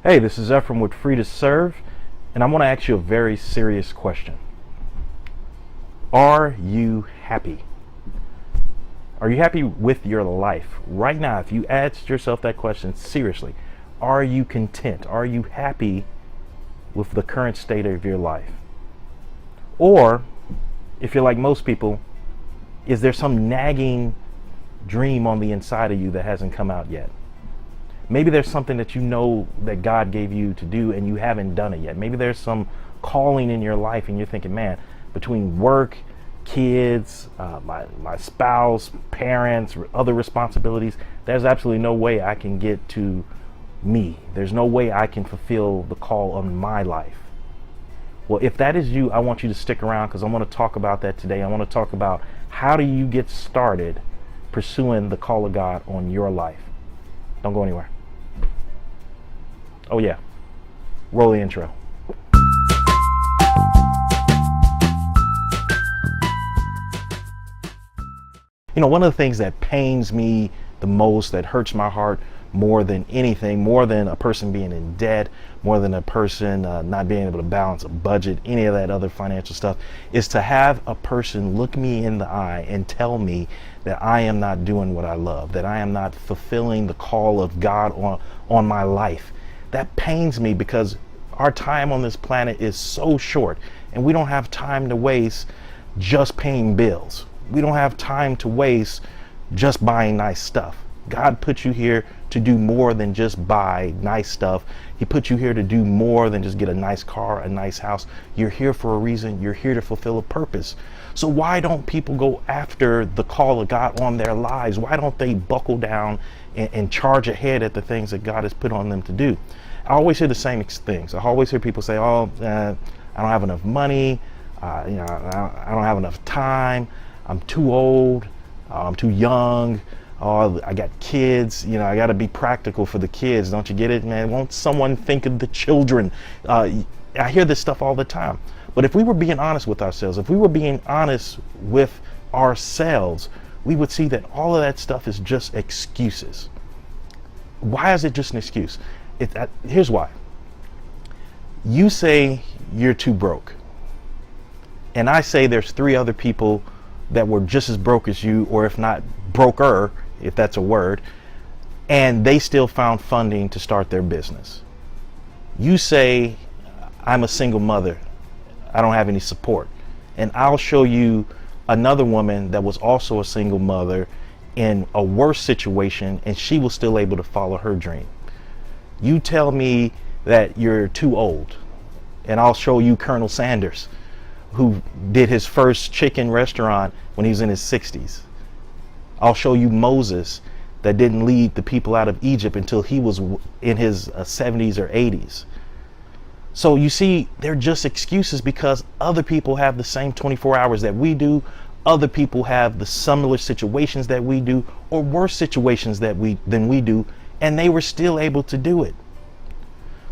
Hey, this is Ephraim with Free to Serve, and I want to ask you a very serious question. Are you happy? Are you happy with your life? Right now, if you ask yourself that question seriously, are you content? Are you happy with the current state of your life? Or, if you're like most people, is there some nagging dream on the inside of you that hasn't come out yet? Maybe there's something that you know that God gave you to do and you haven't done it yet. Maybe there's some calling in your life and you're thinking, man, between work, kids, my spouse, parents, other responsibilities, there's absolutely no way I can get to me. There's no way I can fulfill the call on my life. Well, if that is you, I want you to stick around because I want to talk about that today. I want to talk about how do you get started pursuing the call of God on your life. Don't go anywhere. Oh yeah, roll the intro. You know, one of the things that pains me the most, that hurts my heart more than anything, more than a person being in debt, more than a person not being able to balance a budget, any of that other financial stuff, is to have a person look me in the eye and tell me that I am not doing what I love, that I am not fulfilling the call of God on my life. That pains me because our time on this planet is so short and we don't have time to waste just paying bills. We don't have time to waste just buying nice stuff. God put you here to do more than just buy nice stuff. He put you here to do more than just get a nice car, a nice house. You're here for a reason. You're here to fulfill a purpose. So why don't people go after the call of God on their lives? Why don't they buckle down and charge ahead at the things that God has put on them to do? I always hear the same things. I always hear people say, I don't have enough money. I don't have enough time. I'm too old. I'm too young. Oh, I got kids, I got to be practical for the kids. Don't you get it, man? Won't someone think of the children? I hear this stuff all the time. But if we were being honest with ourselves, if we were being honest with ourselves, we would see that all of that stuff is just excuses. Why is it just an excuse? Here's why. You say you're too broke. And I say there's 3 other people that were just as broke as you, or if not broker, if that's a word, and they still found funding to start their business. You say, I'm a single mother, I don't have any support. And I'll show you another woman that was also a single mother in a worse situation, and she was still able to follow her dream. You tell me that you're too old, and I'll show you Colonel Sanders, who did his first chicken restaurant when he was in his 60s. I'll show you Moses, that didn't lead the people out of Egypt until he was in his 70s or 80s. So you see, they're just excuses because other people have the same 24 hours that we do. Other people have the similar situations that we do, or worse situations than we do, and they were still able to do it.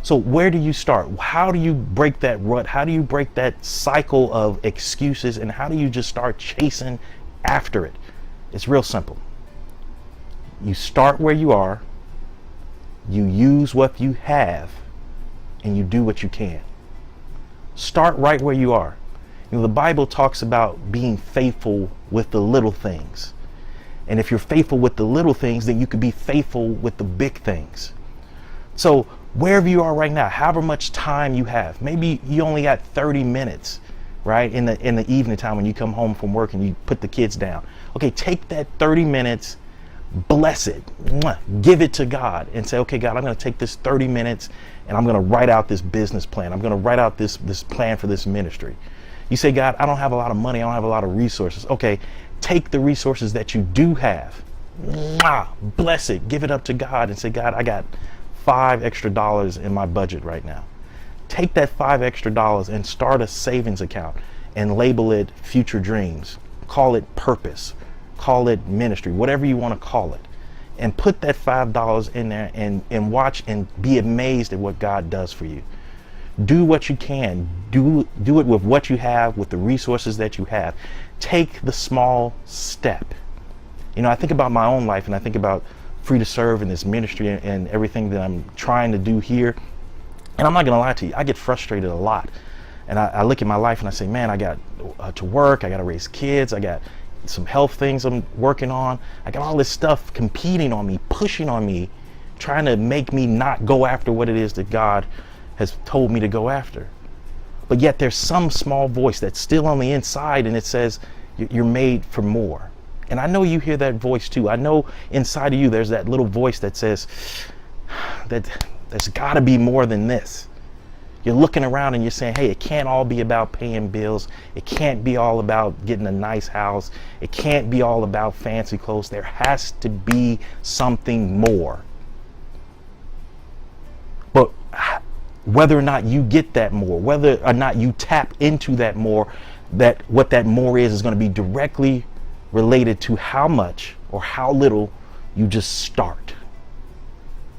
So where do you start? How do you break that rut? How do you break that cycle of excuses? And how do you just start chasing after it? It's real simple. You start where you are, you use what you have, and you do what you can. Start right where you are. The Bible talks about being faithful with the little things. And if you're faithful with the little things, then you could be faithful with the big things. So wherever you are right now, however much time you have, maybe you only got 30 minutes, right? In the evening time when you come home from work and you put the kids down. Okay, take that 30 minutes, bless it, give it to God and say, okay, God, I'm going to take this 30 minutes and I'm going to write out this business plan. I'm going to write out this plan for this ministry. You say, God, I don't have a lot of money. I don't have a lot of resources. Okay, take the resources that you do have, bless it, give it up to God and say, God, I got $5 extra in my budget right now. Take that $5 extra and start a savings account and label it future dreams. Call it purpose. Call it ministry, whatever you want to call it. And put that $5 in there and watch and be amazed at what God does for you. Do what you can. Do it with what you have, with the resources that you have. Take the small step. I think about my own life and I think about Free to Serve in this ministry and everything that I'm trying to do here. And I'm not gonna lie to you, I get frustrated a lot. And I look at my life and I say, man, I got to work, I got to raise kids, I got some health things I'm working on, I got all this stuff competing on me, pushing on me, trying to make me not go after what it is that God has told me to go after. But yet there's some small voice that's still on the inside, and it says you're made for more. And I know you hear that voice too. I know inside of you there's that little voice that says that there's got to be more than this. You're looking around and you're saying, hey, it can't all be about paying bills. It can't be all about getting a nice house. It can't be all about fancy clothes. There has to be something more. But whether or not you get that more, whether or not you tap into that more, that what that more is going to be directly related to how much or how little you just start.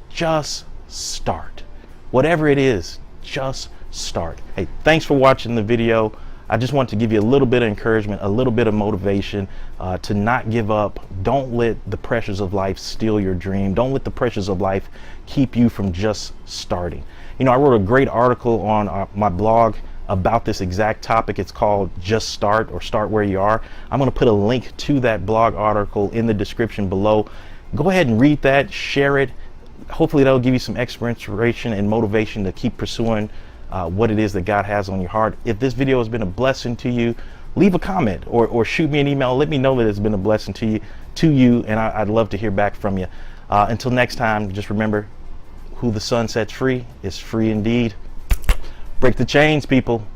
Just start. Whatever it is, just start. Hey, thanks for watching the video. I just want to give you a little bit of encouragement, a little bit of motivation to not give up. Don't let the pressures of life steal your dream. Don't let the pressures of life keep you from just starting. You know, I wrote a great article on my blog about this exact topic. It's called Just Start, or Start Where You Are. I'm going to put a link to that blog article in the description below. Go ahead and read that, share it. Hopefully that'll give you some extra inspiration and motivation to keep pursuing what it is that God has on your heart. If this video has been a blessing to you, leave a comment or shoot me an email. Let me know that it's been a blessing to you, and I'd love to hear back from you. Until next time, just remember, who the Son sets free is free indeed. Break the chains, people.